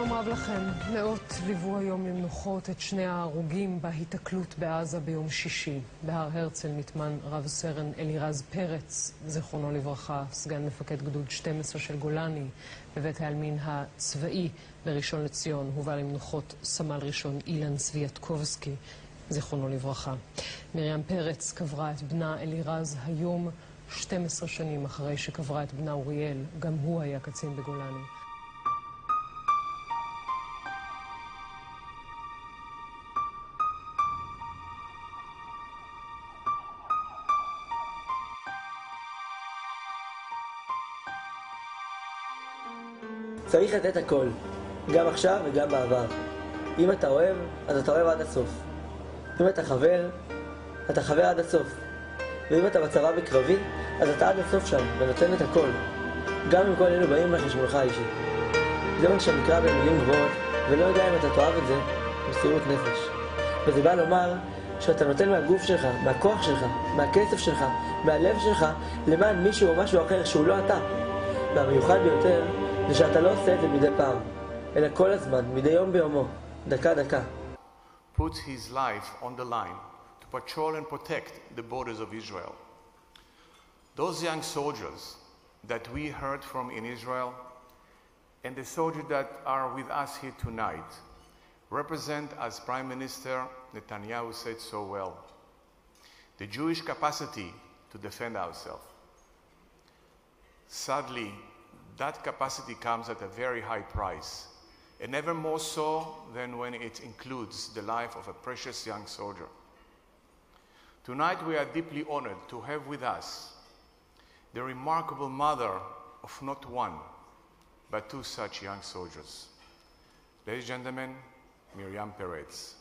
שלום רב לכם. מאות ליוו היום למנוחות את שני ההרוגים בהיתקלות בעזה ביום שישי. בהר הרצל נטמן רב סרן אלירז פרץ, זיכרונו לברכה, סגן מפקד גדוד 12 של גולני, בבית העלמין הצבאי בראשון לציון. הובא למנוחות סמל ראשון אילן סוויאטקובסקי, זיכרונו לברכה. מiriam פרץ קברה את בנה אלירז היום 12 שנים אחרי שקברה את בנה אוריאל. גם הוא היה קצין בגולני. צריך לתת הכל, גם עכשיו וגם בעבר. אם אתה אוהב, אז אתה אוהב עד הסוף. אם אתה חבר, אתה חבר עד הסוף. ואם אתה בצבא בקרבי, אז אתה עד הסוף שם, ונותן את הכל. גם אם כל אלו באים לחשבונך האישי. זה מה שנקרא במילים גבוהות, ולא יודע אם אתה תאהב את זה, מסירות נפש. וזה בא לומר שאתה נותן מהגוף שלך, מהכוח שלך, מהכסף שלך, מהלב שלך, למען מישהו או משהו אחר שהוא לא אתה. והמיוחד ביותר, זה שאתה לא עושה את זה מדי פעם, אלא כל הזמן, מדי יום ביומו, דקה דקה. Puts his life on the line to patrol and protect the borders of Israel. Those young soldiers that we heard from in Israel and the soldiers that are with us here tonight represent, as Prime Minister Netanyahu said so well, the Jewish capacity to defend ourselves. Sadly, that capacity comes at a very high price, and never more so than when it includes the life of a precious young soldier. Tonight we are deeply honored to have with us the remarkable mother of not one, but two such young soldiers. Ladies and gentlemen, Miriam peretz.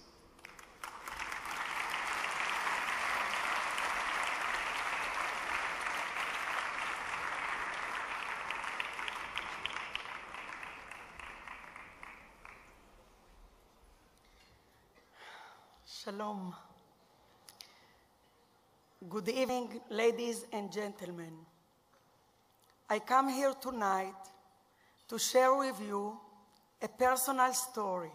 Shalom. Good evening, ladies and gentlemen. I come here tonight to share with you a personal story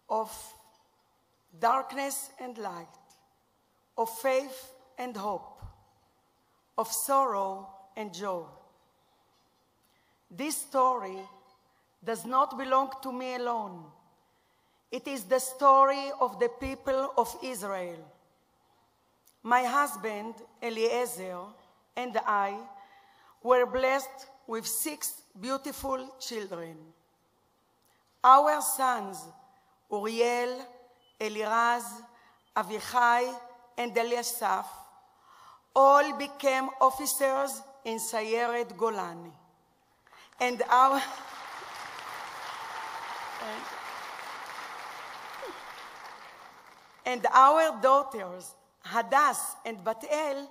of darkness and light, of faith and hope, of sorrow and joy. This story does not belong to me alone. It is the story of the people of Israel. My husband, Eliezer, and I were blessed with 6 beautiful children. Our sons, Uriel, Eliraz, Avichai, and Eliasaph, all became officers in Sayeret Golani. And our daughters, Hadass and Bat-El,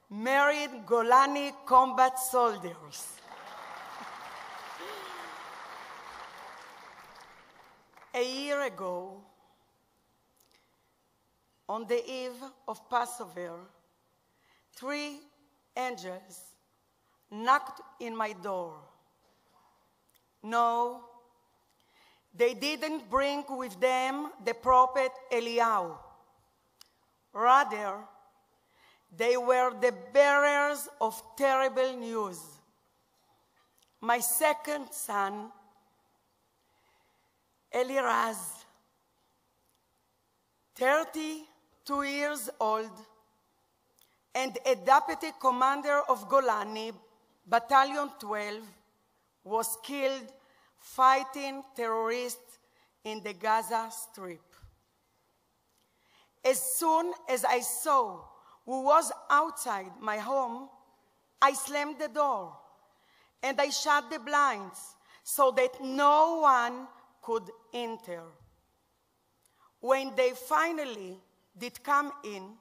married Golani combat soldiers. A year ago, on the eve of Passover, 3 angels knocked in my door. No, they didn't bring with them the prophet Eliyahu. Rather, they were the bearers of terrible news. My second son, Eliraz, 32 years old, and a deputy commander of Golani, Battalion 12, was killed fighting terrorists in the Gaza Strip. As soon as I saw who was outside my home, I slammed the door and I shut the blinds so that no one could enter. When they finally did come in,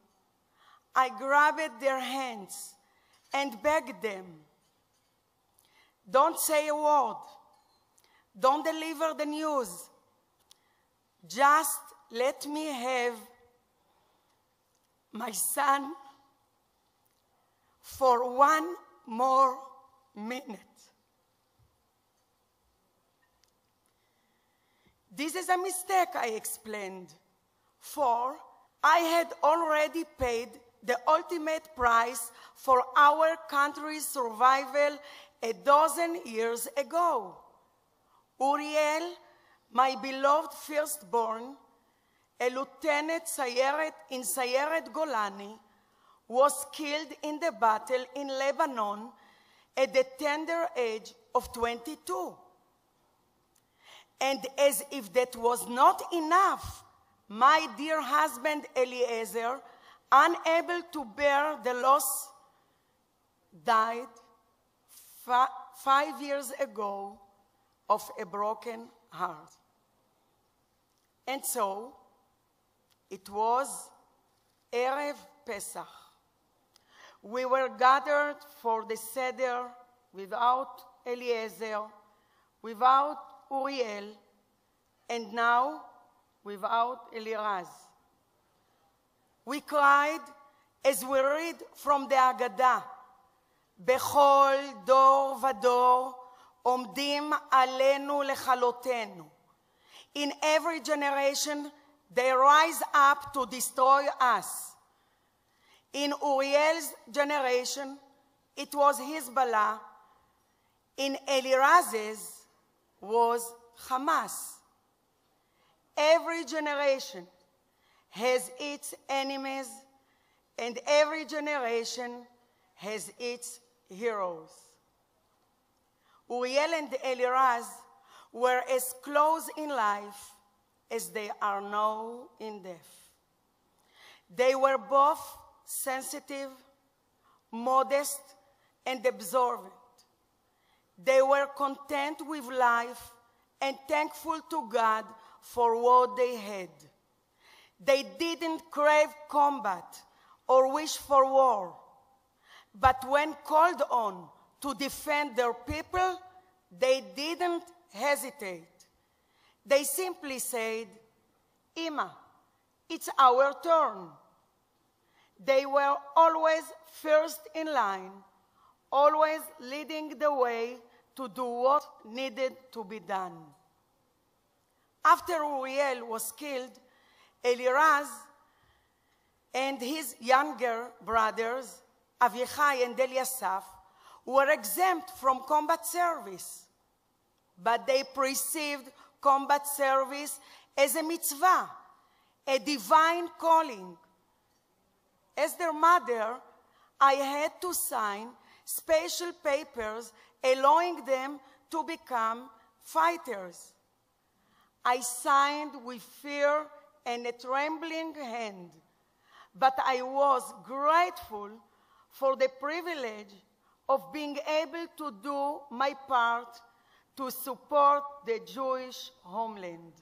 I grabbed their hands and begged them, "Don't say a word. Don't deliver the news. Just let me have my son for one more minute." This is a mistake, I explained, for I had already paid the ultimate price for our country's survival a dozen years ago. Uriel, my beloved firstborn, a lieutenant in Sayeret Golani, was killed in the battle in Lebanon at the tender age of 22. And as if that was not enough, my dear husband Eliezer, unable to bear the loss, died 5 years ago of a broken heart. And so, it was Erev Pesach. We were gathered for the Seder without Eliezer, without Uriel, and now without Eliraz. We cried as we read from the Haggadah, Bechol dor vador omdim alenu lechalotenu. In every generation, they rise up to destroy us. In Uriel's generation, it was Hezbollah. In Eliraz's was Hamas. Every generation has its enemies, and every generation has its heroes. Uriel and Eliraz were as close in life as they are now in death. They were both sensitive, modest, and observant. They were content with life and thankful to God for what they had. They didn't crave combat or wish for war. But when called on to defend their people, they didn't hesitate. They simply said, Ima, it's our turn. They were always first in line, always leading the way to do what needed to be done. After Uriel was killed, Eliraz and his younger brothers, Avichai and Eliasaph, were exempt from combat service. But they perceived combat service as a mitzvah, a divine calling. As their mother, I had to sign special papers allowing them to become fighters. I signed with fear and a trembling hand, but I was grateful for the privilege of being able to do my part to support the Jewish homeland.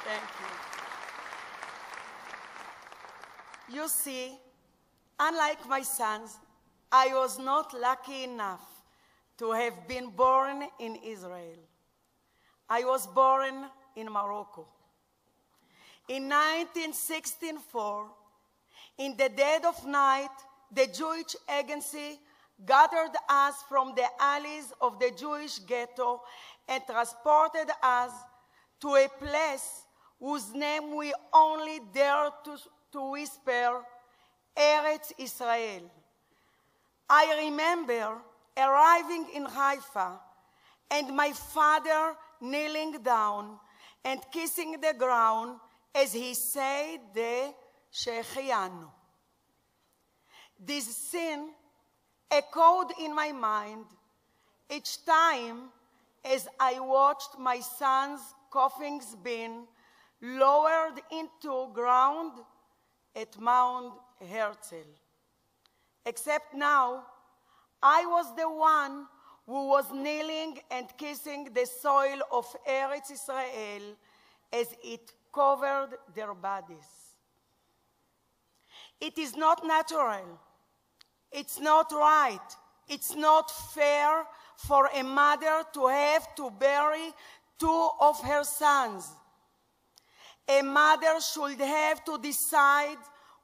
Thank you. You see, unlike my sons, I was not lucky enough to have been born in Israel. I was born in Morocco. In 1964, in the dead of night, the Jewish Agency gathered us from the alleys of the Jewish ghetto and transported us to a place whose name we only dare to whisper, Eretz Israel. I remember arriving in Haifa and my father kneeling down and kissing the ground as he said the Shechianu. This scene echoed in my mind each time as I watched my son's coffin bin lowered into ground at Mount Herzl. Except now, I was the one who was kneeling and kissing the soil of Eretz Israel as it covered their bodies. It is not natural. It's not right. It's not fair for a mother to have to bury two of her sons. A mother should have to decide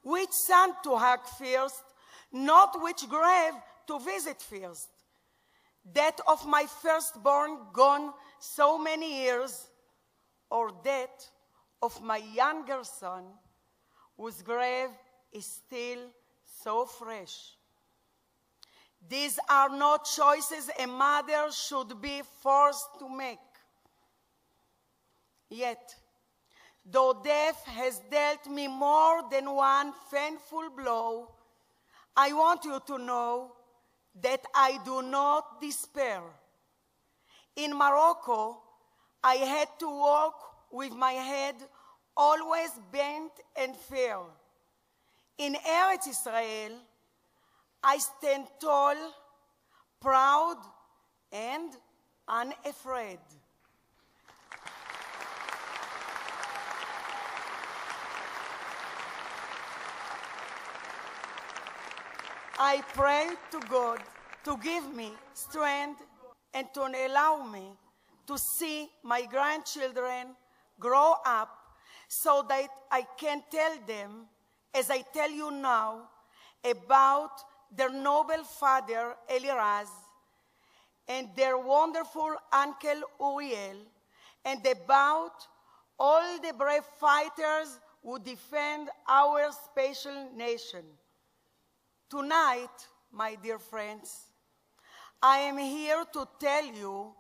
which son to hug first, not which grave to visit first. That of my firstborn gone so many years, or that of my younger son, whose grave is still so fresh. These are not choices a mother should be forced to make. Yet, though death has dealt me more than one painful blow, I want you to know that I do not despair. In Morocco, I had to walk with my head always bent and fair. In Eretz Israel, I stand tall, proud, and unafraid. I pray to God to give me strength and to allow me to see my grandchildren grow up so that I can tell them, as I tell you now, about their noble father, Eliraz, and their wonderful uncle, Uriel, and about all the brave fighters who defend our special nation. Tonight, my dear friends, I am here to tell you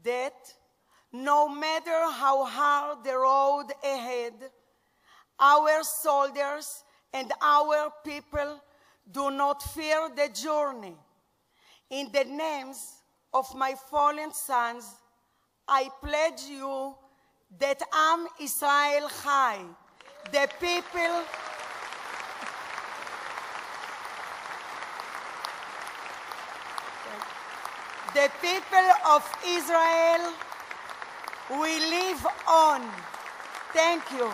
that no matter how hard the road ahead, our soldiers and our people do not fear the journey. In the names of my fallen sons, I pledge you that Am Israel Chai, the people of Israel will live on. Thank you.